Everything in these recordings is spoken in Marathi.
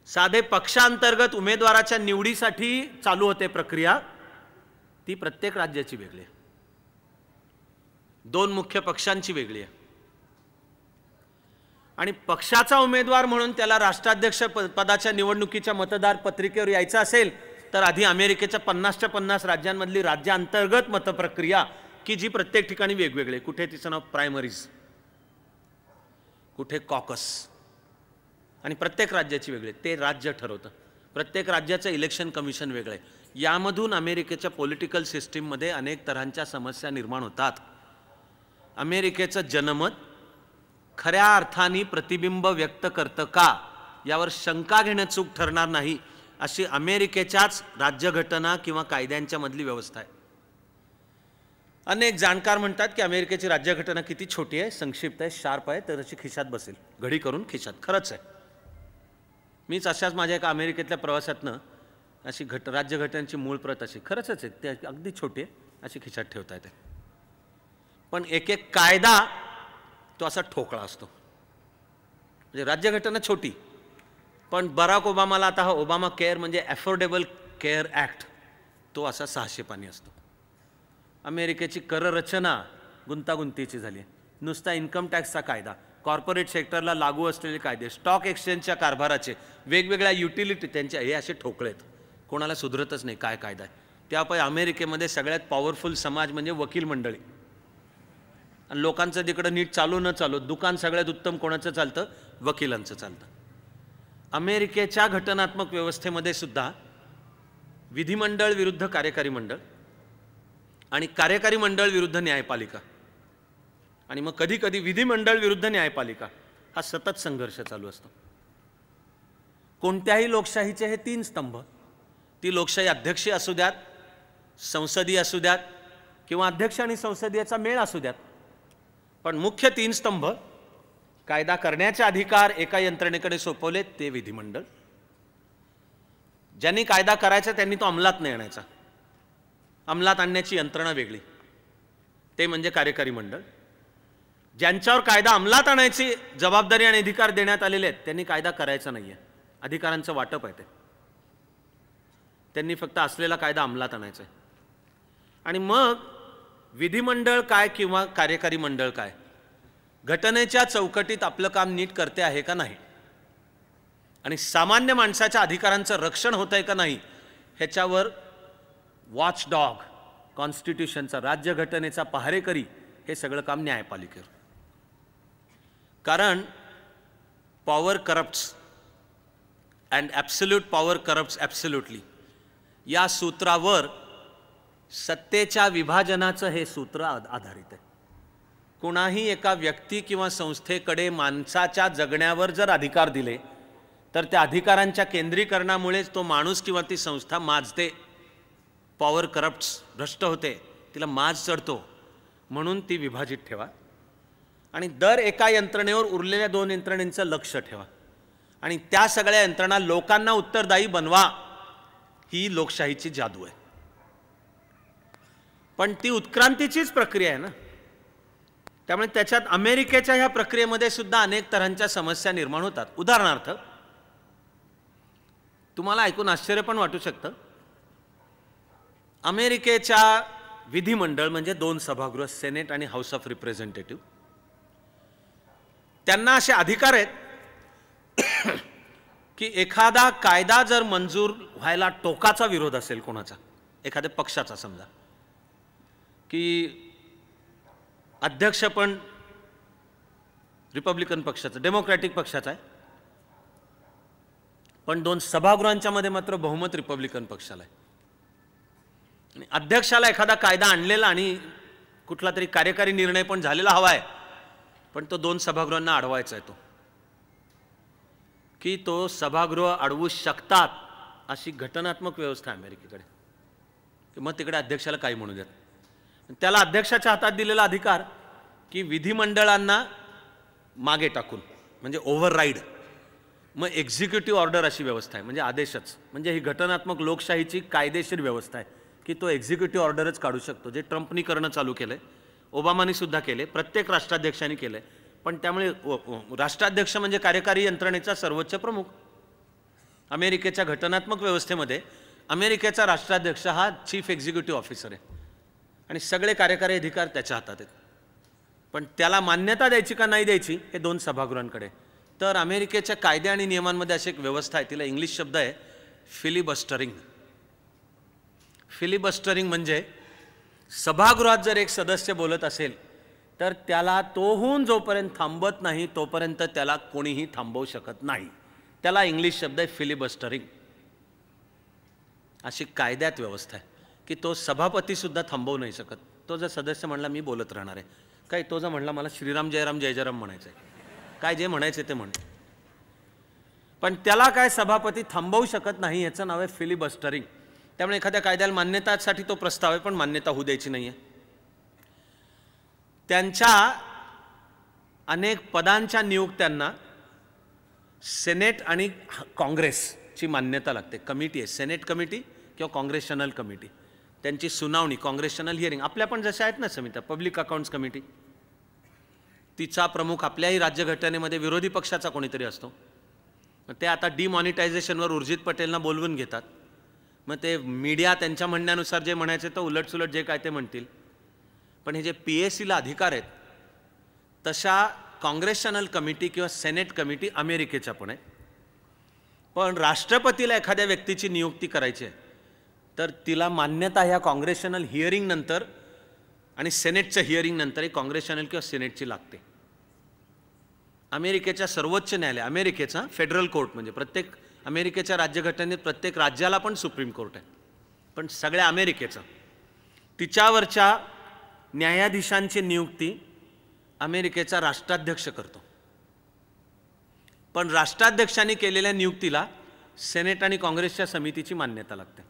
साधे पक्षांतर्गत उमेदवाराच्या निवडीसाठी चालू होते प्रक्रिया, ती प्रत्येक राज्याची वेगळी आहे, दोन मुख्य पक्षांची वेगळी आहे। आणि पक्षाचा उमेदवार म्हणून त्याला राष्ट्राध्यक्ष पदाच्या निवडणुकीच्या मतदार पत्रिकेवर यायचं असेल तर आधी अमेरिकेच्या 50च्या 50 राज्यांमधली राज्यांतर्गत मतप्रक्रिया की जी प्रत्येक ठिकाणी वेगवेगळे, कुठे तिचं नाव प्रायमरीज, कुठे कॉकस, आणि प्रत्येक राज्याची वेगळे, ते राज्य ठरवतं। प्रत्येक राज्याचं इलेक्शन कमिशन वेगळं आहे। यामधून अमेरिकेच्या पॉलिटिकल सिस्टीममध्ये अनेक तऱ्हांच्या समस्या निर्माण होतात। अमेरिकेचं जनमत खऱ्या अर्थाने प्रतिबिंब व्यक्त करतं का यावर शंका घेणं चूक ठरणार नाही, अशी अमेरिकेच्याच राज्यघटना किंवा कायद्यांच्या मधली व्यवस्था आहे। अनेक जाणकार म्हणतात की अमेरिकेची राज्यघटना किती छोटी आहे, संक्षिप्त आहे, शार्प आहे, तर अशी खिशात बसेल, घडी करून खिशात। खरंच आहे, मीच अशाच माझ्या एका अमेरिकेतल्या प्रवासातनं अशी राज्यघटनेची मूळ प्रत अशी खरंच आहे, ते अगदी छोटी आहे, अशी खिशात ठेवता येते। पण एक एक कायदा तो असा ठोकळा असतो। म्हणजे राज्यघटना छोटी, पण बराक ओबामाला आता हा ओबामा केअर म्हणजे अफोर्डेबल केअर ॲक्ट, तो असा 600 पानी असतो। अमेरिकेची कररचना गुंतागुंतीची झाली आहे। नुसता इन्कम टॅक्सचा कायदा, कॉर्पोरेट सेक्टरला लागू असलेले कायदे, स्टॉक एक्सचेंजच्या कारभाराचे, वेगवेगळ्या युटिलिटी त्यांच्या, हे असे ठोकळे आहेत, कोणाला सुधरतच नाही काय कायदा आहे। त्यामुळे अमेरिकेमध्ये सगळ्यात पॉवरफुल समाज म्हणजे वकील मंडळी, आणि लोकांचं तिकडं नीट चालू न चालू, दुकान सगळ्यात उत्तम कोणाचं चालतं, वकिलांचं चालतं। अमेरिकेच्या घटनात्मक व्यवस्थेमध्ये सुद्धा विधिमंडळ विरुद्ध कार्यकारी मंडळ आणि कार्यकारी मंडळ विरुद्ध न्यायपालिका, आणि मग कधी कधी विधिमंडळ विरुद्ध न्यायपालिका, हा सतत संघर्ष चालू असतो। कोणत्याही लोकशाहीचे हे 3 स्तंभ, ती लोकशाही अध्यक्षीय असू द्यात, संसदीय असू द्यात, किंवा अध्यक्ष आणि संसदीयचा मेळ असू द्यात, पण मुख्य 3 स्तंभ, कायदा करण्याचे अधिकार एका यंत्रणेकडे सोपवले ते विधिमंडळ, ज्यांनी कायदा करायचा त्यांनी तो अंमलात नाही आणायचा, अंमलात आणण्याची यंत्रणा वेगळी, ते म्हणजे कार्यकारी मंडळ, ज्यांच्यावर कायदा अंमलात आणायची जबाबदारी आणि अधिकार देण्यात आलेले आहेत त्यांनी कायदा करायचा नाहीये, अधिकारांचं वाटप आहे ते, त्यांनी फक्त असलेला कायदा अंमलात आणायचा आहे। आणि मग विधिमंडळ काय किंवा कार्यकारी मंडळ काय, घटनेच्या चौकटीत आपलं काम नीट करते आहे का नाही, आणि सामान्य माणसाच्या अधिकारांचं रक्षण होत आहे का नाही, ह्याच्यावर वॉचडॉग, कॉन्स्टिट्यूशनचा, राज्यघटनेचा पहारेकरी, हे सगळं काम न्यायपालिकेवर। कारण power corrupts and absolute power corrupts absolutely, या सूत्रावर सत्तेच्या विभाजनाचं हे सूत्र आधारित आहे। कोणाही एका व्यक्ती किंवा संस्थेकडे माणसाच्या जगण्यावर जर अधिकार दिले तर त्या अधिकारांच्या केंद्रीकरणामुळेच तो माणूस किंवा ती संस्था माजते, पॉवर करप्ट्स, भ्रष्ट होते, तिला माज चढतो, म्हणून ती विभाजित ठेवा, आणि दर एका यंत्रणेवर उरलेल्या 2 यंत्रणेंचं लक्ष ठेवा, आणि त्या सगळ्या यंत्रणा लोकांना उत्तरदायी बनवा, ही लोकशाहीची जादू आहे। पण ती उत्क्रांतीचीच प्रक्रिया आहे ना, त्यामुळे त्याच्यात अमेरिकेच्या ह्या प्रक्रियेमध्ये सुद्धा अनेक तऱ्हांच्या समस्या निर्माण होतात। उदाहरणार्थ, तुम्हाला ऐकून आश्चर्य पण वाटू शकतं, अमेरिकेच्या विधिमंडळ म्हणजे 2 सभागृह, सेनेट आणि हाऊस ऑफ रिप्रेझेंटेटिव्ह, त्यांना असे अधिकार आहेत की एखादा कायदा जर मंजूर व्हायला टोकाचा विरोध असेल कोणाचा, एखाद्या पक्षाचा, समजा की अध्यक्ष पण रिपब्लिकन पक्षाचा, डेमोक्रॅटिक पक्षाचा आहे, पण 2 सभागृहांच्या मध्ये मात्र बहुमत रिपब्लिकन पक्षाला आहे, आणि अध्यक्षाला एखादा कायदा आणलेला आणि कुठला तरी कार्यकारी निर्णय पण झालेला हवा आहे, पण तो 2 सभागृहांना अडवायचा आहे, तो की तो सभागृह अडवू शकतात अशी घटनात्मक व्यवस्था आहे अमेरिकेकडे। मग तिकडे अध्यक्षाला काही म्हणू देत, त्याला अध्यक्षाच्या हातात दिलेला अधिकार की विधिमंडळांना मागे टाकून, म्हणजे ओव्हरराईड, मग एक्झिक्युटिव्ह ऑर्डर अशी व्यवस्था आहे, म्हणजे आदेशच, म्हणजे ही घटनात्मक लोकशाहीची कायदेशीर व्यवस्था आहे की तो एक्झिक्युटिव्ह ऑर्डरच काढू शकतो, जे ट्रम्पनी करणं चालू केलंय, ओबामानी सुद्धा केले, प्रत्येक राष्ट्राध्यक्षांनी केलंय, पण त्यामुळे राष्ट्राध्यक्ष म्हणजे कार्यकारी यंत्रणेचा सर्वोच्च प्रमुख, अमेरिकेच्या घटनात्मक व्यवस्थेमध्ये अमेरिकेचा राष्ट्राध्यक्ष हा चीफ एक्झिक्युटिव्ह ऑफिसर आहे आणि सगळे कार्यकारी अधिकार त्याच्या हातात आहेत. पण त्याला मान्यता द्यायची का नाही द्यायची हे दोन सभागृहांकडे. तर अमेरिकेच्या कायदे आणि नियमांमध्ये अशी एक व्यवस्था आहे, तिला इंग्लिश शब्द आहे फिलिबस्टरिंग. फिलिबस्टरिंग म्हणजे सभागृहात जर एक सदस्य बोलत असेल तर त्याला तोहून जोपर्यंत थांबत नाही तोपर्यंत त्याला कोणीही थांबवू शकत नाही. त्याला इंग्लिश शब्द आहे फिलिबस्टरिंग. अशी कायद्यात व्यवस्था आहे की तो सभापतीसुद्धा थांबवू नाही शकत. तो जर सदस्य म्हणला मी बोलत राहणार आहे, काय तो जर म्हणला मला श्रीराम जयराम जय जयराम म्हणायचं आहे, काय जे म्हणायचे ते म्हण, पण त्याला काय सभापती थांबवू शकत नाही. याचं नाव आहे फिलिबस्टरिंग. त्यामुळे एखाद्या कायद्याला मान्यतासाठी तो प्रस्ताव आहे पण मान्यता होऊ द्यायची नाही आहे. त्यांच्या अनेक पदांच्या नियुक्त्यांना सेनेट आणि काँग्रेसची मान्यता लागते. कमिटी आहे, सेनेट कमिटी किंवा काँग्रेशनल कमिटी. त्यांची सुनावणी, काँग्रेशनल हिअरिंग आपल्या पण जशा आहेत ना समित्या, पब्लिक अकाउंट्स कमिटी, तिचा प्रमुख आपल्याही राज्यघटनेमध्ये विरोधी पक्षाचा कोणीतरी असतो. मग ते आता डिमॉनिटायझेशनवर उर्जित पटेलना बोलवून घेतात. मग ते मीडिया त्यांच्या म्हणण्यानुसार जे म्हणायचे तर उलटसुलट जे काय ते म्हणतील. पण हे जे PACला अधिकार आहेत तशा काँग्रेशनल कमिटी किंवा सेनेट कमिटी अमेरिकेच्या पण आहे. पण राष्ट्रपतीला एखाद्या व्यक्तीची नियुक्ती करायची आहे तर तिला मान्यता ह्या काँग्रेशनल हिअरिंग नंतर आणि सेनेटच्या हिअरिंग नंतर काँग्रेशनल किंवा सेनेटची लागते. अमेरिकेच्या सर्वोच्च न्यायालय, अमेरिकेचा फेडरल कोर्ट म्हणजे प्रत्येक अमेरिकेच्या राज्यघटनेत प्रत्येक राज्याला पण सुप्रीम कोर्ट आहे, पण सगळ्या अमेरिकेचं, तिच्यावरच्या न्यायाधीशांची नियुक्ती अमेरिकेचा राष्ट्राध्यक्ष करतो. पण राष्ट्राध्यक्षांनी केलेल्या नियुक्तीला सेनेट आणि काँग्रेसच्या समितीची मान्यता लागते.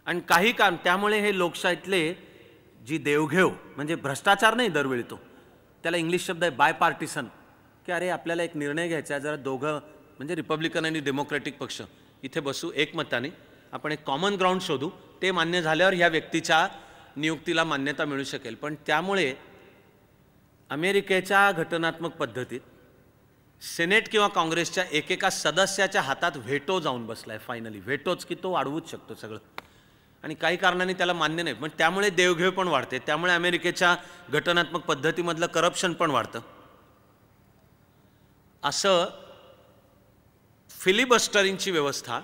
आणि काही काम त्यामुळे हे लोकशाहीतले जी देवघेव म्हणजे भ्रष्टाचार नाही दरवेळी तो, त्याला इंग्लिश शब्द आहे बायपार्टिसन, की अरे आपल्याला एक निर्णय घ्यायचा आहे, जरा दोघं म्हणजे रिपब्लिकन आणि डेमोक्रॅटिक पक्ष इथे बसू एकमताने, आपण एक कॉमन ग्राउंड शोधू, ते मान्य झाल्यावर ह्या व्यक्तीच्या नियुक्तीला मान्यता मिळू शकेल. पण त्यामुळे अमेरिकेच्या घटनात्मक पद्धतीत सेनेट किंवा काँग्रेसच्या एकेका सदस्याच्या हातात व्हेटो जाऊन बसलाय. फायनली व्हेटोच की तो अडवूच शकतो सगळं, आणि काही कारणांनी त्याला मान्य नाही. पण त्यामुळे देवघेव पण वाढते, त्यामुळे अमेरिकेच्या घटनात्मक पद्धतीमधलं करप्शन पण वाढतं. असं फिलिबस्टरिंगची व्यवस्था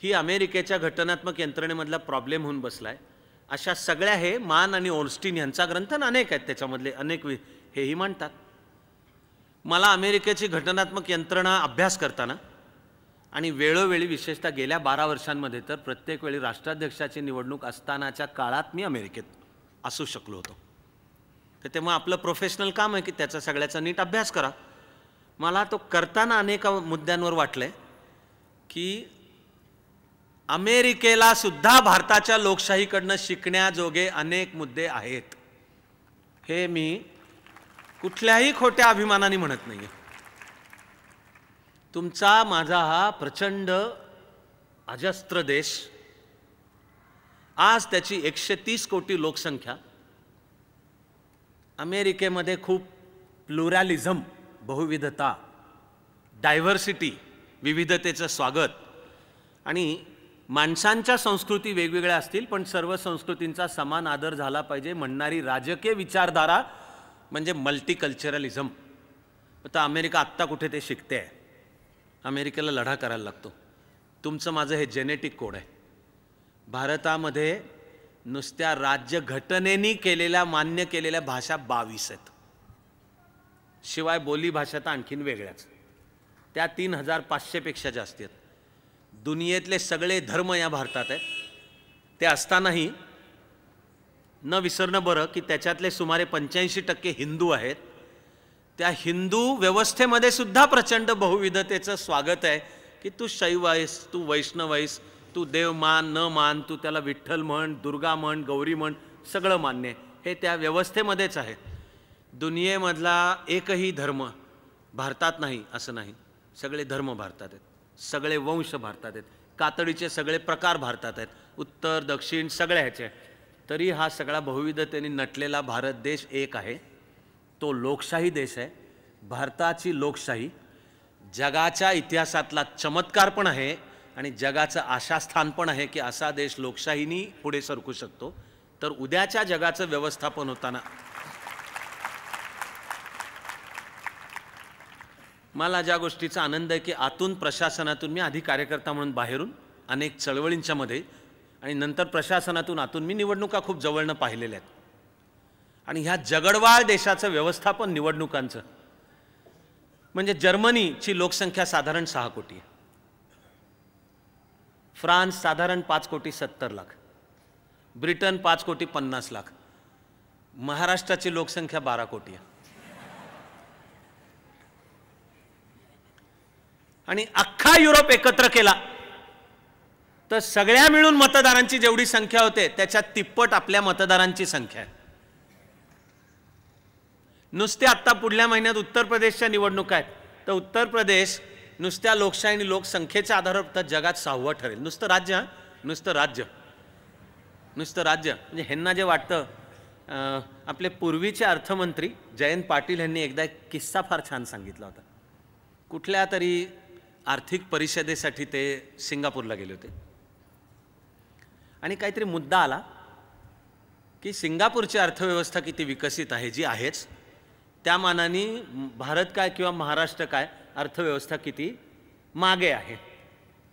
ही अमेरिकेच्या घटनात्मक यंत्रणेमधला प्रॉब्लेम होऊन बसलाय. अशा सगळ्या हे मान आणि ओर्स्टीन यांचा ग्रंथ अनेक आहेत, त्याच्यामधले अनेक हेही मांडतात. मला अमेरिकेची घटनात्मक यंत्रणा अभ्यास करताना आणि वेळोवेळी विशेषतः गेल्या 12 वर्षांमध्ये तर प्रत्येक वेळी राष्ट्राध्यक्षाची निवडणूक असतानाच्या काळात मी अमेरिकेत असू शकलो होतो. तर तेव्हा आपलं प्रोफेशनल काम आहे की त्याचा सगळ्याचा नीट अभ्यास करा. मला तो करताना अनेक मुद्द्यांवर वाटलंय की अमेरिकेला सुद्धा भारताच्या लोकशाहीकडनं शिकण्याजोगे अनेक मुद्दे आहेत. हे मी कुठल्याही खोट्या अभिमानाने म्हणत नाहीये. तुमचा माझा हा प्रचंड अजस्त्र देश, आज त्याची 130 कोटी लोकसंख्या, अमेरिकेमध्ये खूप प्लुरॅलिझम, बहुविधता, डायव्हर्सिटी, विविधतेचं स्वागत, आणि माणसांच्या संस्कृती वेगवेगळ्या असतील पण सर्व संस्कृतींचा समान आदर झाला पाहिजे म्हणणारी राजकीय विचारधारा म्हणजे मल्टीकल्चरलिझम. आता अमेरिका आत्ता कुठे ते शिकते आहे. अमेरिकेला लढा करायला लागतो. तुमचं माझं हे जेनेटिक कोड आहे. भारतामध्ये नुसत्या राज्यघटनेनी केलेल्या मान्य केलेल्या भाषा 22 आहेत, शिवाय बोली भाषा तर आणखीन वेगळ्याच, त्या 3500 पेक्षा जास्त आहेत. दुनियेतले सगळे धर्म या भारतात आहेत. ते असतानाही न विसरणं बरं की त्याच्यातले सुमारे 85% हिंदू आहेत. त्या हिंदू व्यवस्थेमध्ये सुद्धा प्रचंड बहुविधतेचं स्वागत आहे की तू शैव आहेस, तू वैष्णव आहेस, तू देव मान न मान, तू त्याला विठ्ठल म्हण, दुर्गा म्हण, गौरी म्हण, सगळं मान्य आहे. हे त्या व्यवस्थेमध्येच आहे. दुनियेमधला एकही धर्म भारतात नाही असं नाही. सगळे धर्म भारतात आहेत, सगळे वंश भारतात आहेत, कातडीचे सगळे प्रकार भारतात आहेत, उत्तर दक्षिण सगळे ह्याचे. तरी हा सगळा बहुविधतेने नटलेला भारत देश एक आहे. तो लोकशाही देश आहे. भारताची लोकशाही जगाच्या इतिहासातला चमत्कार पण आहे आणि जगाचं आशास्थान पण आहे की असा देश लोकशाहीनी पुढे सरकू शकतो. तर उद्याच्या जगाचं व्यवस्थापन होताना मला ज्या गोष्टीचा आनंद आहे की आतून प्रशासनातून, मी आधी कार्यकर्ता म्हणून बाहेरून अनेक चळवळींच्या मध्ये आणि नंतर प्रशासनातून आतून मी निवडणुका खूप जवळनं पाहिलेल्या आहेत. आणि ह्या जगडवाळ देशाचं व्यवस्थापन निवडणुकांचं म्हणजे जर्मनीची लोकसंख्या साधारण 6 कोटी आहे, फ्रान्स साधारण 5,70,00,000, ब्रिटन 5,50,00,000, महाराष्ट्राची लोकसंख्या 12 कोटी आहे. आणि अख्खा युरोप एकत्र केला तर सगळ्या मिळून मतदारांची जेवढी संख्या होते त्याच्यात तिप्पट आपल्या मतदारांची संख्या आहे. नुसते आत्ता पुढल्या महिन्यात उत्तर प्रदेशच्या निवडणुका आहेत, तर उत्तर प्रदेश नुसत्या लोकशाही आणि लोकसंख्येच्या आधारावर जगात 6वं ठरेल. नुसतं राज्य म्हणजे ह्यांना जे वाटतं. आपले पूर्वीचे अर्थमंत्री जयंत पाटील यांनी एकदा एक किस्सा फार छान सांगितला होता. कुठल्या तरी आर्थिक परिषदेसाठी ते सिंगापूरला गेले होते आणि काहीतरी मुद्दा आला की सिंगापूरची अर्थव्यवस्था किती विकसित आहे, जी आहेच, त्या मानाने भारत काय किंवा महाराष्ट्र काय अर्थव्यवस्था किती मागे आहे.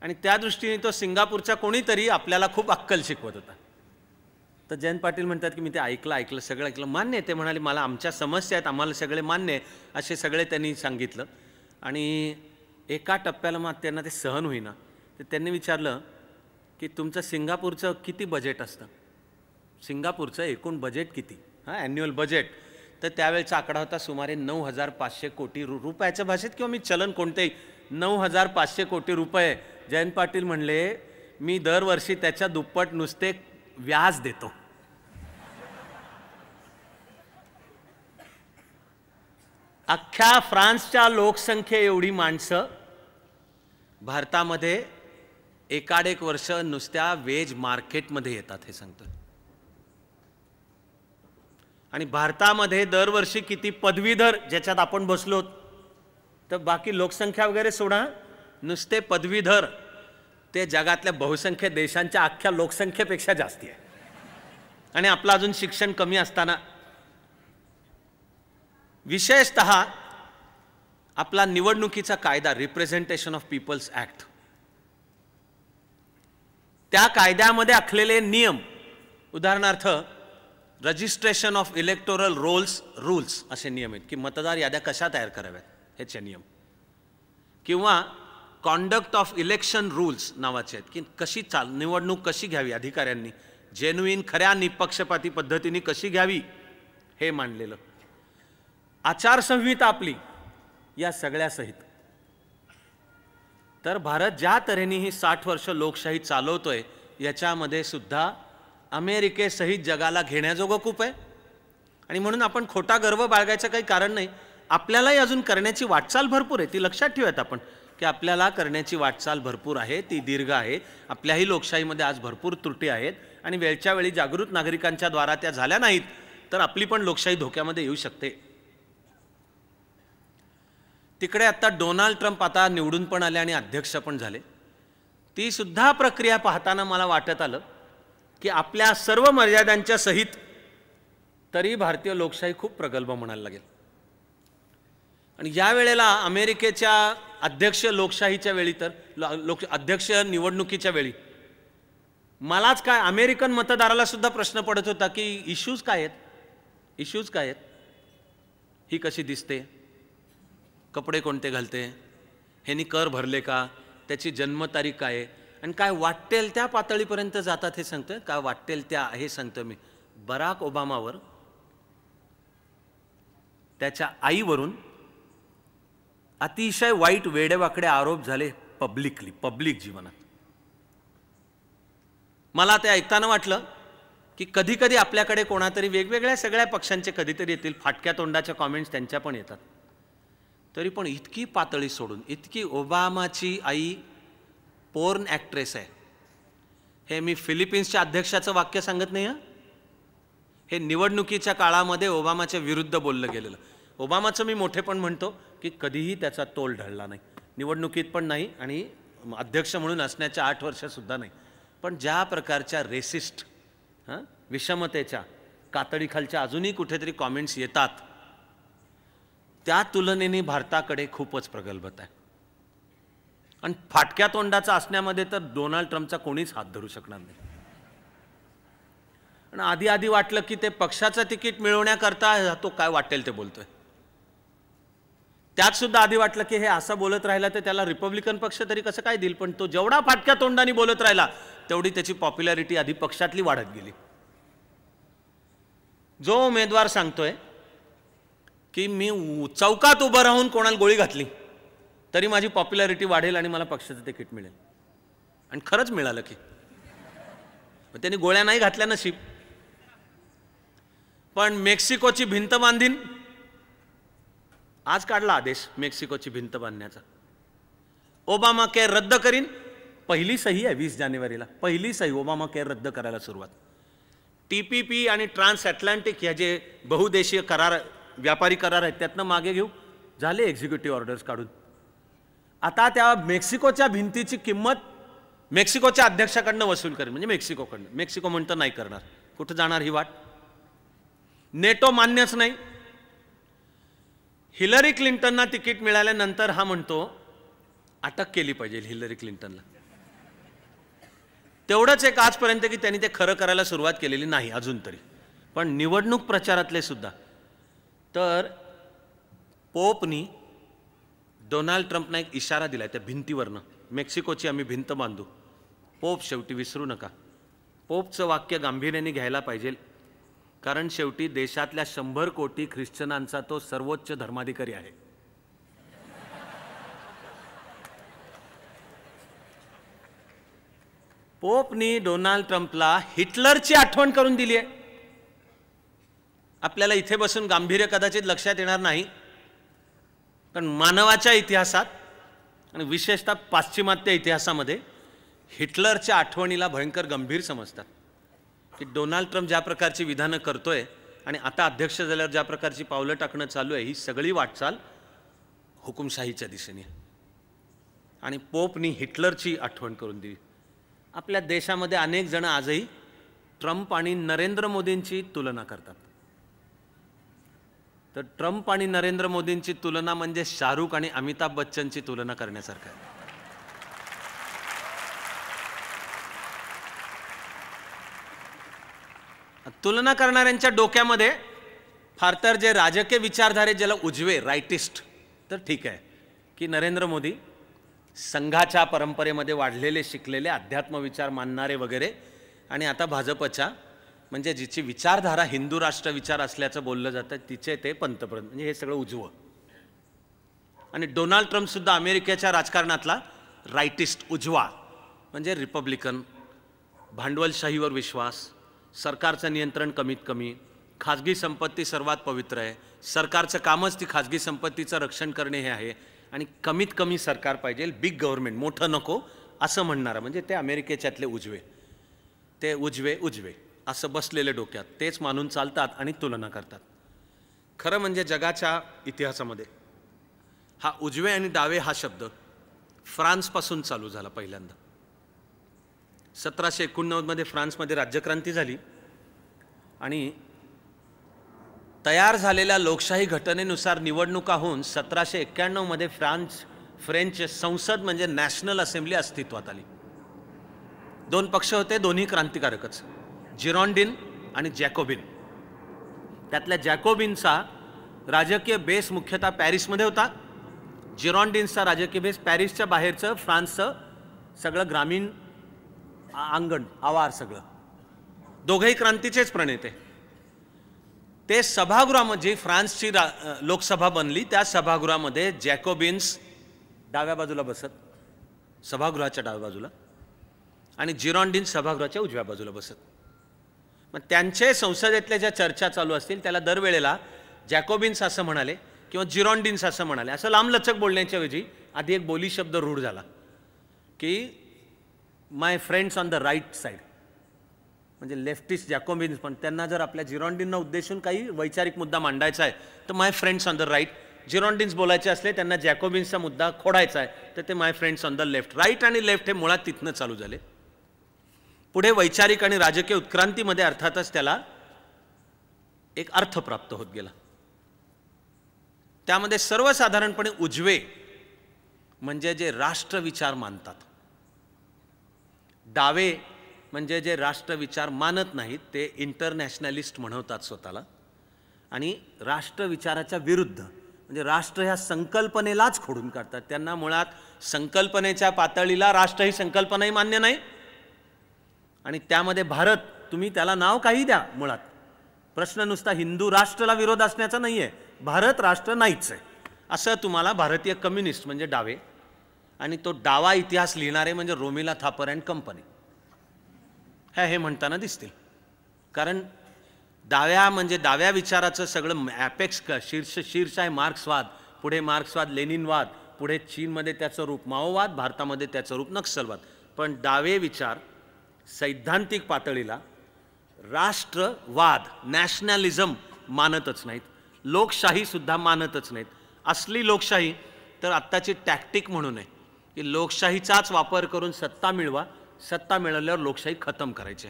आणि त्या दृष्टीने तो सिंगापूरचा कोणीतरी आपल्याला खूप अक्कल शिकवत होता. तर जयंत पाटील म्हणतात की मी ते ऐकलं, सगळं ऐकलं, मान्य आहे. ते म्हणाले मला आमच्या समस्या आहेत, आम्हाला सगळे मान्य आहे, असे सगळे त्यांनी सांगितलं. आणि एका टप्प्याला मग त्यांना ते सहन होईना, तर त्यांनी विचारलं की तुमचं सिंगापूरचं किती बजेट असतं, सिंगापूरचं एकूण बजेट किती, ॲन्युअल बजेट. तर त्यावेळेचा आकडा होता सुमारे 9,500 कोटी रुपयाच्या भाषेत किंवा मी चलन कोणतेही 9,500 कोटी रुपये. जयंत पाटील म्हणले मी दरवर्षी त्याच्या दुप्पट नुसते व्याज देतो. अख्ख्या फ्रान्सच्या लोकसंख्ये एवढी माणसं भारतामध्ये एकाडेक वर्ष नुसत्या वेज मार्केटमध्ये येतात, हे सांगतो. आणि भारतामध्ये दरवर्षी किती पदवीधर, ज्याच्यात आपण बसलो, तर बाकी लोकसंख्या वगैरे सोडा, नुसते पदवीधर ते जगातल्या बहुसंख्य देशांच्या अख्ख्या लोकसंख्येपेक्षा जास्ती आहे. आणि आपलं अजून शिक्षण कमी असताना विशेषतः आपला निवडणुकीचा कायदा रिप्रेझेंटेशन ऑफ पीपल्स ॲक्ट, त्या कायद्यामध्ये आखलेले नियम, उदाहरणार्थ रजिस्ट्रेशन ऑफ इलेक्टोरल रूल्स असे नियम आहेत की मतदार याद्या कशा तयार कराव्यात ह्याचे नियम, किंवा कॉन्डक्ट ऑफ इलेक्शन रूल्स नावाचे आहेत की कशी निवडणूक कशी घ्यावी, अधिकाऱ्यांनी जेन्युइन खऱ्या निपक्षपाती पद्धतीने कशी घ्यावी हे मांडलेलं. आचारसंहिता आपली या सगळ्यासहित. तर भारत ज्या तऱ्हेने ही 60 वर्ष लोकशाही चालवतोय याच्यामध्ये सुद्धा अमेरिकेसहित जगाला घेण्याजोगं खूप आहे. आणि म्हणून आपण खोटा गर्व बाळगायचं काही कारण नाही. आपल्यालाही अजून करण्याची वाटचाल भरपूर आहे, ती लक्षात ठेवूयात आपण की आपल्याला करण्याची वाटचाल भरपूर आहे, ती दीर्घ आहे. आपल्याही लोकशाहीमध्ये आज भरपूर त्रुटी आहेत आणि वेळच्या वेळी जागृत नागरिकांच्या द्वारा त्या झाल्या नाहीत तर आपली पण लोकशाही धोक्यामध्ये येऊ शकते. तिकडे आता डोनाल्ड ट्रम्प आता निवडून पण आले आणि अध्यक्ष पण झाले. ती सुद्धा प्रक्रिया पाहताना मला वाटत आलं की आपल्या सर्व मर्यादांच्या सहित तरी भारतीय लोकशाही खूप प्रगल्भ म्हणायला लागेल. आणि या वेळेला अमेरिकेच्या अध्यक्ष लोकशाहीच्या वेळी, तर अध्यक्ष निवडणुकीच्या वेळी मलाच काय अमेरिकन मतदाराला सुद्धा प्रश्न पडत होता की इश्यूज काय आहेत, ही कशी दिसते, कपडे कोणते घालते, ह्यांनी कर भरले का, त्याची जन्मतारीख काय आहे, आणि काय वाटेल त्या पातळीपर्यंत जातात हे सांगतं. काय वाटेल त्या हे सांगतो मी. बराक ओबामावर त्याच्या आईवरून अतिशय वाईट वेडेवाकडे आरोप झाले पब्लिक जीवनात. मला ते ऐकताना वाटलं की कधी कधी आपल्याकडे कोणातरी वेगवेगळ्या सगळ्या पक्षांचे कधीतरी येतील, फाटक्या तोंडाच्या कॉमेंट्स त्यांच्या पण येतात, तरी पण इतकी पातळी सोडून, इतकी ओबामाची आई पोर्न ॲक्ट्रेस आहे, हे मी फिलिपिन्सच्या अध्यक्षाचं वाक्य सांगत नाही हां, हे निवडणुकीच्या काळामध्ये ओबामाच्या विरुद्ध बोललं गेलेलं. ओबामाचं मी मोठेपण म्हणतो की कधीही त्याचा तोल ढळला नाही. निवडणुकीत पण नाही आणि अध्यक्ष म्हणून असण्याच्या 8 वर्षातसुद्धा नाही. पण ज्या प्रकारच्या रेसिस्ट विषमतेच्या कातडीखालच्या अजूनही कुठेतरी कॉमेंट्स येतात, त्या तुलनेने भारताकडे खूपच प्रगल्भता आहे. आणि फाटक्या तोंडाचा असण्यामध्ये तर डोनाल्ड ट्रम्पचा कोणीच हात धरू शकणार नाही. आणि आधी वाटलं की ते पक्षाचं तिकीट मिळवण्याकरता तो काय वाटेल ते बोलतोय. त्यात सुद्धा आधी वाटलं की हे असं बोलत राहिला तर त्याला रिपब्लिकन पक्ष तरी कसं काय देईल, पण तो जेवढा फाटक्या तोंडाने बोलत राहिला तेवढी त्याची पॉप्युलॅरिटी आधी पक्षातली वाढत गेली. जो उमेदवार सांगतोय की मी चौकात उभं राहून कोणाला गोळी घातली तरी माझी पॉप्युलॅरिटी वाढेल आणि मला पक्षाचं तिकीट मिळेल, आणि खरंच मिळालं की त्यांनी गोळ्या नाही घातल्या नशीब, पण मेक्सिकोची भिंत बांधीन, आज काढला आदेश मेक्सिकोची भिंत बांधण्याचा. ओबामा केअर रद्द करीन, पहिली सही आहे 20 जानेवारीला, पहिली सही ओबामा केअर रद्द करायला सुरुवात. TPP आणि ट्रान्स अटलांटिक ह्या जे बहुदेशीय करार, व्यापारी करार आहेत त्यातनं मागे घेऊ, झाले एक्झिक्युटिव्ह ऑर्डर्स काढून. आता त्या मेक्सिकोच्या भिंतीची किंमत मेक्सिकोच्या अध्यक्षाकडनं वसूल करेल, म्हणजे मेक्सिकोकडनं. मेक्सिको म्हणतं नाही करणार, कुठं जाणार ही वाट. नेटो मान्यच नाही. हिलरी क्लिंटनना तिकीट मिळाल्यानंतर हा म्हणतो अटक केली पाहिजे हिलरी क्लिंटनला. तेवढंच एक आजपर्यंत की त्यांनी ते खरं करायला सुरुवात केलेली नाही अजून तरी. पण निवडणूक प्रचारातले सुद्धा तर पोपनी डोनाल्ड ट्रम्पना एक इशारा दिलाय त्या भिंतीवरनं, मेक्सिकोची आम्ही भिंत बांधू. पोप शेवटी विसरू नका, पोपचं वाक्य गांभीर्याने घ्यायला पाहिजे, कारण शेवटी देशातल्या 100 कोटी ख्रिश्चनांचा तो सर्वोच्च धर्माधिकारी आहे. पोपनी डोनाल्ड ट्रम्पला हिटलरची आठवण करून दिली आहे. आपल्याला इथे बसून गांभीर्य कदाचित लक्षात येणार नाही, पण मानवाच्या इतिहासात आणि विशेषतः पाश्चिमात्य इतिहासामध्ये हिटलरच्या आठवणीला भयंकर गंभीर समजतात. की डोनाल्ड ट्रम्प ज्या प्रकारची विधानं करतोय आणि आता अध्यक्ष झाल्यावर ज्या प्रकारची पावलं टाकणं चालू आहे, ही सगळी वाटचाल हुकुमशाहीच्या दिशेने. आणि पोपनी हिटलरची आठवण करून दिली. आपल्या देशामध्ये अनेक जण आजही ट्रम्प आणि नरेंद्र मोदींची तुलना करतात. तर ट्रम्प आणि नरेंद्र मोदींची तुलना म्हणजे शाहरुख आणि अमिताभ बच्चनची तुलना करण्यासारखं आहे. तुलना करणाऱ्यांच्या डोक्यामध्ये फार तर जे राजकीय विचारधारे ज्याला उजवे राईटिस्ट, तर ठीक आहे की नरेंद्र मोदी संघाच्या परंपरेमध्ये वाढलेले शिकलेले अध्यात्म विचार मानणारे वगैरे, आणि आता भाजपच्या म्हणजे जिची विचारधारा हिंदू राष्ट्र विचार असल्याचं बोललं जातं तिचे ते पंतप्रधान, म्हणजे हे सगळं उजवं. आणि डोनाल्ड ट्रम्प सुद्धा अमेरिकेच्या राजकारणातला राईटिस्ट उजवा, म्हणजे रिपब्लिकन, भांडवलशाहीवर विश्वास, सरकारचं नियंत्रण कमीत कमी, खाजगी संपत्ती सर्वात पवित्र आहे, सरकारचं कामच ती खाजगी संपत्तीचं रक्षण करणे हे आहे, आणि कमीत कमी सरकार पाहिजे, बिग गव्हर्नमेंट, मोठं नको असं म्हणणारं, म्हणजे ते अमेरिकेच्यातले उजवे, ते उजवे असं बसलेले डोक्यात तेच मानून चालतात आणि तुलना करतात. खरं म्हणजे जगाच्या इतिहासामध्ये हा उजवे आणि डावे हा शब्द फ्रान्सपासून चालू झाला पहिल्यांदा. 1789 मध्ये फ्रान्समध्ये राज्यक्रांती झाली आणि तयार झालेल्या लोकशाही घटनेनुसार निवडणुका होऊन 1791 मध्ये फ्रेंच संसद म्हणजे नॅशनल असेंब्ली अस्तित्वात आली. 2 पक्ष होते, दोन्ही क्रांतिकारकच, जिरॉन्डिन आणि जॅकोबिन. त्यातल्या जॅकोबिनचा राजकीय बेस मुख्यतः पॅरिसमध्ये होता. जिरॉन्डिन्सचा राजकीय बेस पॅरिसच्या बाहेरचं फ्रान्सचं सगळं ग्रामीण अंगण आवार सगळं. दोघेही क्रांतीचेच प्रणेते. ते सभागृहामध्ये फ्रान्सची लोकसभा बनली, त्या सभागृहामध्ये जॅकोबिन्स डाव्या बाजूला बसत, सभागृहाच्या डाव्या बाजूला, आणि जिरॉन्डिन्स सभागृहाच्या उजव्या बाजूला बसत. मग त्यांचे संसदेतल्या ज्या चर्चा चालू असतील त्याला दरवेळेला जॅकोबिन्स असं म्हणाले किंवा जिरॉन्डिन्स असं म्हणाले, असं लांबलचक बोलण्याच्या ऐवजी आधी एक बोली शब्द रूढ झाला की my friends on the right side, म्हणजे लेफ्टिस्ट जॅकोबिन्स. पण त्यांना जर आपल्या जिरॉन्डिनना उद्देशून काही वैचारिक मुद्दा मांडायचा आहे तर my friends on the right, Girondins बोलायचे असले, त्यांना जॅकोबिन्सचा मुद्दा खोडायचा आहे, तर ते my friends on the left. Right आणि लेफ्ट हे मुळात तिथनं चालू झाले. पुढे वैचारिक आणि राजकीय उत्क्रांतीमध्ये अर्थातच त्याला एक अर्थ प्राप्त होत गेला. त्यामध्ये सर्वसाधारणपणे उजवे म्हणजे जे राष्ट्रविचार मानतात, डावे म्हणजे जे राष्ट्रविचार मानत नाहीत, ते इंटरनॅशनलिस्ट म्हणवतात स्वतःला, आणि राष्ट्रविचाराच्या विरुद्ध म्हणजे राष्ट्र ह्या संकल्पनेलाच खोडून काढतात. त्यांना मुळात संकल्पनेच्या पातळीला राष्ट्र ही संकल्पनाही मान्य नाही, आणि त्यामध्ये भारत, तुम्ही त्याला नाव काही द्या, मुळात प्रश्न नुसता हिंदू राष्ट्राला विरोध असण्याचा नाही आहे, भारत राष्ट्र नाहीच आहे असं तुम्हाला भारतीय कम्युनिस्ट म्हणजे डावे आणि तो डावा इतिहास लिहिणारे म्हणजे रोमिला थापर अँड कंपनी हे म्हणताना दिसतील. कारण डाव्या म्हणजे डाव्या विचाराचं सगळं ॲपेक्स शीर्ष आहे मार्क्सवाद, पुढे मार्क्सवाद लेनिनवाद, पुढे चीनमध्ये त्याचं रूप माओवाद, भारतामध्ये त्याचं रूप नक्षलवाद. पण डावे विचार सैद्धांतिक पातळीला राष्ट्रवाद नॅशनलिझम मानतच नाहीत, लोकशाही सुद्धा मानतच नाहीत. असली लोकशाही तर आत्ताची टॅक्टिक म्हणून आहे की लोकशाहीचाच वापर करून सत्ता मिळवा, सत्ता मिळवल्यावर लोकशाही खतम करायची,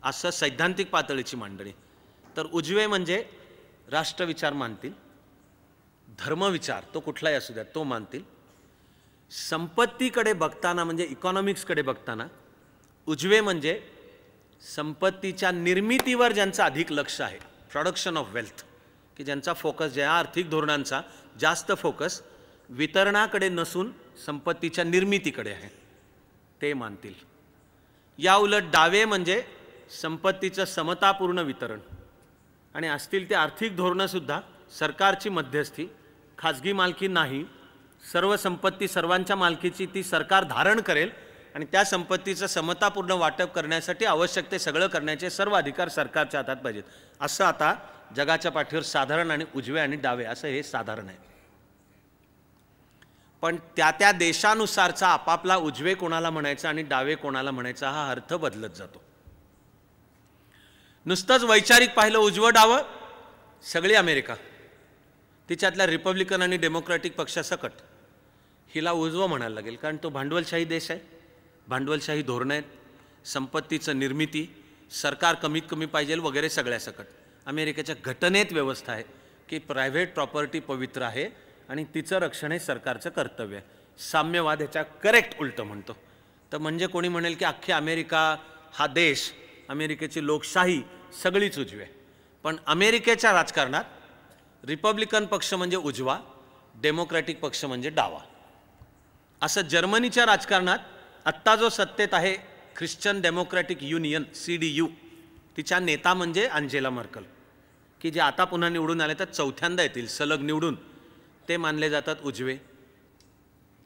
असं सैद्धांतिक पातळीची मांडणी. तर उजवे म्हणजे राष्ट्रविचार मानतील, धर्मविचार तो कुठलाही असू द्या तो मानतील. संपत्तीकडे बघताना म्हणजे इकॉनॉमिक्सकडे बघताना उजवे म्हणजे संपत्तीच्या निर्मितीवर ज्यांचं अधिक लक्ष आहे, प्रोडक्शन ऑफ वेल्थ, की ज्यांचा फोकस, ज्या आर्थिक धोरणांचा जास्त फोकस वितरणाकडे नसून संपत्तीच्या निर्मितीकडे आहे, ते मानतील. या उलट डावे म्हणजे संपत्तीचं समतापूर्ण वितरण, आणि असतील ते आर्थिक धोरणंसुद्धा सरकारची मध्यस्थी, खाजगी मालकी नाही, सर्व संपत्ती सर्वांच्या मालकीची ती सरकार धारण करेल, आणि त्या संपत्तीचं समतापूर्ण वाटप करण्यासाठी आवश्यक ते सगळं करण्याचे सर्व अधिकार सरकारच्या हातात पाहिजेत. असं आता जगाच्या पाठीवर साधारण आणि उजवे आणि डावे असं हे साधारण आहे. पण त्या त्या देशानुसारचा आपापला उजवे कोणाला म्हणायचा आणि डावे कोणाला म्हणायचा हा अर्थ बदलत जातो. नुसतंच वैचारिक पाहिलं उजवं डावं सगळी अमेरिका, तिच्यातल्या रिपब्लिकन आणि डेमोक्रॅटिक पक्षासकट हिला उजवं म्हणायला लागेल, कारण तो भांडवलशाही देश आहे, भांडवलशाही धोरणं आहेत, संपत्तीचं निर्मिती, सरकार कमीत कमी पाहिजे वगैरे सगळ्यासकट. अमेरिकेच्या घटनेत व्यवस्था आहे की प्रायव्हेट प्रॉपर्टी पवित्र आहे आणि तिचं रक्षण हे सरकारचं कर्तव्य आहे. साम्यवाद ह्याच्या करेक्ट उलटं म्हणतो. तर म्हणजे कोणी म्हणेल की अख्खी अमेरिका हा देश, अमेरिकेची लोकशाही सगळीच उजवी आहे. पण अमेरिकेच्या राजकारणात रिपब्लिकन पक्ष म्हणजे उजवा, डेमोक्रॅटिक पक्ष म्हणजे डावा. असं जर्मनीच्या राजकारणात आत्ता जो सत्तेत आहे ख्रिश्चन डेमोक्रॅटिक युनियन CDU, तिच्या नेता म्हणजे अंजेला मर्कल, की जे आता पुन्हा निवडून आले तर चौथ्यांदा येतील सलग निवडून, ते मानले जातात उजवे.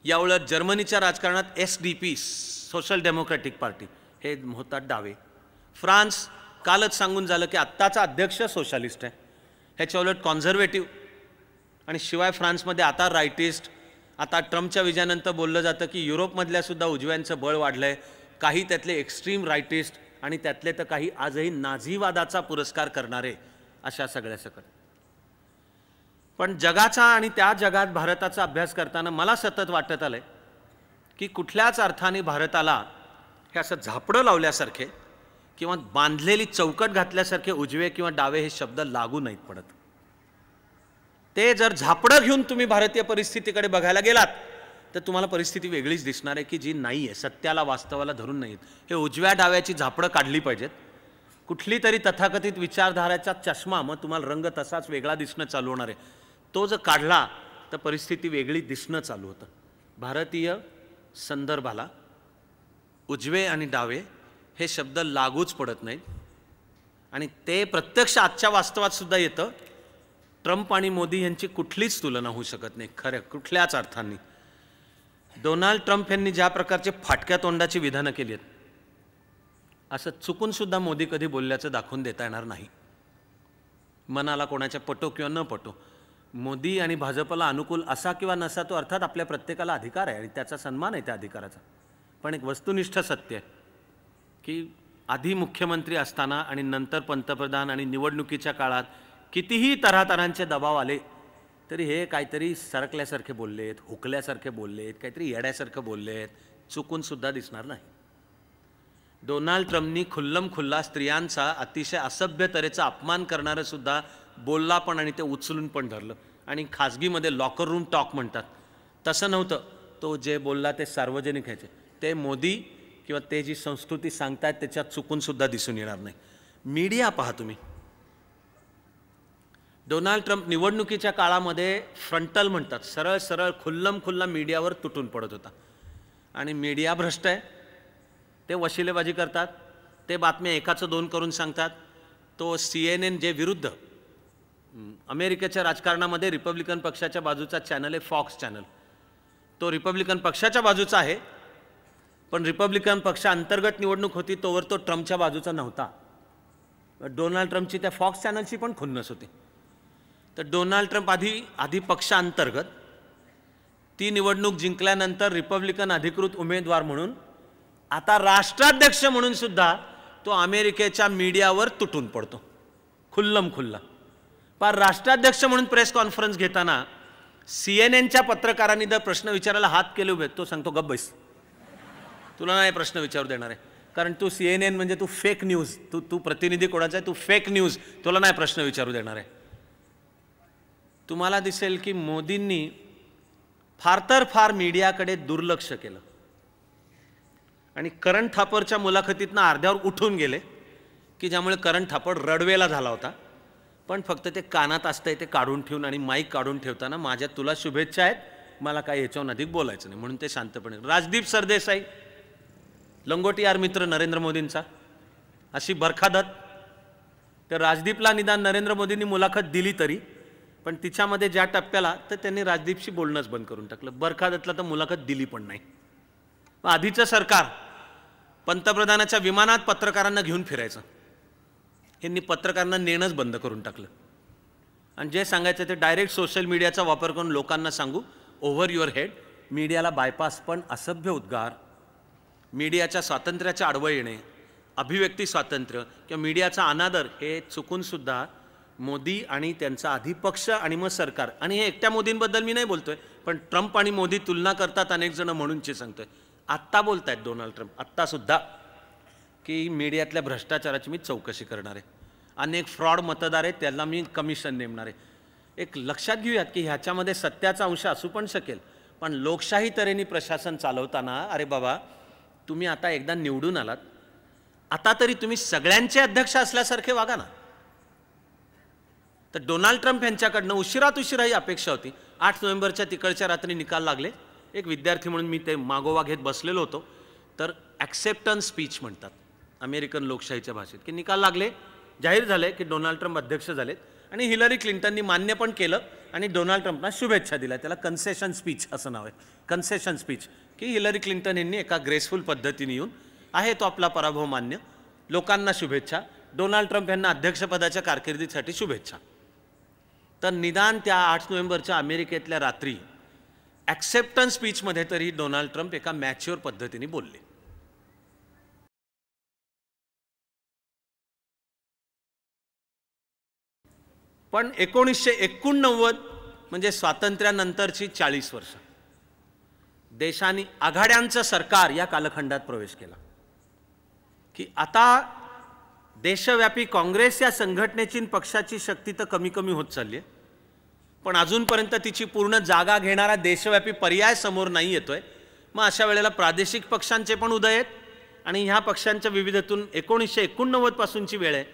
याउलट जर्मनीच्या राजकारणात SDP सोशल डेमोक्रॅटिक पार्टी हे होतात डावे. फ्रान्स कालच सांगून झालं की आत्ताचा अध्यक्ष सोशलिस्ट आहे, ह्याच्या उलट कॉन्झर्वेटिव्ह. आणि शिवाय फ्रान्समध्ये आता रायटिस्ट, आता ट्रम्पच्या विजयानंतर बोललं जातं की युरोपमधल्या सुद्धा उजव्यांचं बळ वाढलं आहे, काही त्यातले एक्स्ट्रीम रायटिस्ट आणि त्यातले तर काही आजही नाझीवादाचा पुरस्कार करणारे, अशा सगळ्या सकट. पण जगाचा आणि त्या जगात भारताचा अभ्यास करताना मला सतत वाटत आलंय की कुठल्याच अर्थाने भारताला हे असं झापडं लावल्यासारखे किंवा बांधलेली चौकट घातल्यासारखे उजवे किंवा डावे हे शब्द लागू नाहीत पडत. ते जर झापडं घेऊन तुम्ही भारतीय परिस्थितीकडे बघायला गेलात तर तुम्हाला परिस्थिती वेगळीच दिसणार आहे की जी नाही आहे, सत्याला वास्तवाला धरून नाहीत. हे उजव्या डाव्याची झापडं काढली पाहिजेत. कुठली तरी तथाकथित विचारधाराचा चष्मा, मग तुम्हाला रंग तसाच वेगळा दिसणं चालू होणार आहे. तो जर काढला तर परिस्थिती वेगळी दिसणं चालू होतं. भारतीय संदर्भाला उजवे आणि डावे हे शब्द लागूच पडत नाहीत, आणि ते प्रत्यक्ष आजच्या वास्तवात सुद्धा येतं. ट्रम्प आणि मोदी यांची कुठलीच तुलना होऊ शकत नाही खरं कुठल्याच अर्थाने. डोनाल्ड ट्रम्प यांनी ज्या प्रकारचे फाटक्या तोंडाची विधानं केली आहेत, असं चुकून सुद्धा मोदी कधी बोलल्याचं दाखवून देता येणार नाही. मनाला कोणाच्या पटो किंवा न पटो, मोदी आणि भाजपला अनुकूल असा किंवा नसा तो अर्थात आपल्या प्रत्येकाला अधिकार आहे आणि त्याचा सन्मान आहे त्या अधिकाराचा. पण एक वस्तुनिष्ठ सत्य आहे की आधी मुख्यमंत्री असताना आणि नंतर पंतप्रधान आणि निवडणुकीच्या काळात कितीही तऱ्हातऱ्हांचे दबाव आले तरी हे काहीतरी सरकल्यासारखे बोललेत, हुकल्यासारखे बोललेत, काहीतरी येड्यासारखं बोललेत, चुकून सुद्धा दिसणार नाही. डोनाल्ड ट्रम्पनी खुल्लम खुल्ला स्त्रियांचा अतिशय असभ्य तऱ्हेचा अपमान करणारं सुद्धा बोलला पण आणि ते उचलून पण धरलं आणि खाजगीमध्ये लॉकर रूम टॉक म्हणतात तसं नव्हतं. तो जे बोलला ते सार्वजनिक ह्याचे ते मोदी किंवा ते जी संस्कृती सांगतायत त्याच्यात चुकून सुद्धा दिसून येणार नाही. मीडिया पहा तुम्ही. डोनाल्ड ट्रम्प निवडणुकीच्या काळामध्ये फ्रंटल म्हणतात, सरळ सरळ खुल्लम खुल्ला मीडियावर तुटून पडत होता. आणि मीडिया भ्रष्ट आहे, ते वशिलेबाजी करतात, ते बातम्या एकाचं दोन करून सांगतात. तो CNN जे विरुद्ध अमेरिकेच्या राजकारणामध्ये रिपब्लिकन पक्षाच्या बाजूचा चॅनल आहे फॉक्स चॅनल, तो रिपब्लिकन पक्षाच्या बाजूचा आहे, पण रिपब्लिकन पक्षा अंतर्गत निवडणूक होती तोवर तो ट्रम्पच्या बाजूचा नव्हता. डोनाल्ड ट्रम्पची त्या फॉक्स चॅनलची पण खुन्नस होती. तर डोनाल्ड ट्रम्प आधी पक्षांतर्गत ती निवडणूक जिंकल्यानंतर रिपब्लिकन अधिकृत उमेदवार म्हणून आता राष्ट्राध्यक्ष म्हणून सुद्धा तो अमेरिकेच्या मीडियावर तुटून पडतो खुल्लम खुल्ला. पण राष्ट्राध्यक्ष म्हणून प्रेस कॉन्फरन्स घेताना CNNच्या पत्रकारांनी जर प्रश्न विचारायला हात केले उभे, तो सांगतो गप्प बैस, तुला नाही प्रश्न विचारू देणार आहे, कारण तू CNN म्हणजे तू फेक न्यूज, तू प्रतिनिधी कोणाचा आहे, तू फेक न्यूज, तुला नाही प्रश्न विचारू देणार आहे. तुम्हाला दिसेल की मोदींनी फार तर फार मीडियाकडे दुर्लक्ष केलं आणि करण थापरच्या मुलाखतीतनं अर्ध्यावर उठून गेले की ज्यामुळे करण थापर रडवेला झाला होता. पण फक्त ते कानात असतंय ते काढून ठेवून आणि माईक काढून ठेवताना माझ्या तुला शुभेच्छा आहेत, मला काही याच्याहून अधिक बोलायचं नाही म्हणून ते शांतपणे. राजदीप सरदेसाई लंगोटियार मित्र नरेंद्र मोदींचा, अशी बरखादत. तर राजदीपला निदान नरेंद्र मोदींनी मुलाखत दिली तरी, पण तिच्यामध्ये ज्या टप्प्याला तर त्यांनी राजदीपशी बोलणंच बंद करून टाकलं. बरखादतला तर मुलाखत दिली पण नाही. आधीचं सरकार पंतप्रधानाच्या विमानात पत्रकारांना घेऊन फिरायचं, यांनी पत्रकारांना नेणंच बंद करून टाकलं आणि जे सांगायचं ते डायरेक्ट सोशल मीडियाचा वापर करून लोकांना सांगू ओव्हर युअर हेड. मीडियाला बायपास, पण असभ्य उद्गार, मीडियाच्या स्वातंत्र्याच्या आडवं येणे, अभिव्यक्ती स्वातंत्र्य किंवा मीडियाचा अनादर हे चुकून सुद्धा मोदी आणि त्यांचा आधी पक्ष आणि मग सरकार, आणि हे एकट्या मोदींबद्दल मी नाही बोलतोय, पण ट्रम्प आणि मोदी तुलना करतात अनेक जण म्हणूनचे सांगतोय. आत्ता बोलतायत डोनाल्ड ट्रम्प आत्तासुद्धा की मीडियातल्या भ्रष्टाचाराची मी चौकशी करणार आहे, अनेक फ्रॉड मतदार आहेत त्यांना मी कमिशन नेमणार आहे. एक लक्षात घेऊयात की ह्याच्यामध्ये सत्याचा अंश असू पण शकेल, पण लोकशाही तऱ्हेने प्रशासन चालवताना अरे बाबा तुम्ही आता एकदा निवडून आलात, आता तरी तुम्ही सगळ्यांचे अध्यक्ष असल्यासारखे वागा ना. तर डोनाल्ड ट्रम्प यांच्याकडनं उशिरात उशिरा ही अपेक्षा होती. 8 नोव्हेंबरच्या तिकडच्या रात्री निकाल लागले. एक विद्यार्थी म्हणून मी ते मागोवा घेत बसलेलो होतो. तर ॲक्सेप्टन्स स्पीच म्हणतात अमेरिकन लोकशाहीच्या भाषेत, की निकाल लागले, जाहीर झाले की डोनाल्ड ट्रम्प अध्यक्ष झालेत आणि हिलरी क्लिंटननी मान्य पण केलं आणि डोनाल्ड ट्रम्पना शुभेच्छा दिल्या. त्याला कन्सेशन स्पीच असं नाव आहे, कन्सेशन स्पीच, की हिलरी क्लिंटन यांनी एका ग्रेसफुल पद्धतीने येऊन आहे तो आपला पराभव मान्य, लोकांना शुभेच्छा, डोनाल्ड ट्रम्प यांना अध्यक्षपदाच्या कारकिर्दीसाठी शुभेच्छा. तर निदान त्या 8 नोव्हेंबरच्या अमेरिकेतल्या रात्री ॲक्सेप्टन्स स्पीचमध्ये तरी डोनाल्ड ट्रम्प एका मॅच्युअर पद्धतीने बोलले. पण 1989 म्हणजे स्वातंत्र्यानंतरची 40 वर्ष देशाने आघाड्यांचं सरकार या कालखंडात प्रवेश केला की आता देशव्यापी काँग्रेस या संघटनेची पक्षाची शक्ती तर कमी कमी होत चालली आहे, पण अजूनपर्यंत तिची पूर्ण जागा घेणारा देशव्यापी पर्याय समोर नाही येतोय. मग अशा वेळेला प्रादेशिक पक्षांचे पण उदय आहेत आणि ह्या पक्षांच्या विविधतेतून 1989 पासूनची वेळ आहे.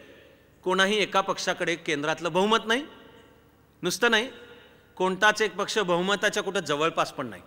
कोणाही एका पक्षाकडे केंद्रातलं बहुमत नाही, नुसतं नाही, कोणताच एक पक्ष बहुमताच्या कुठं जवळपास पण नाही.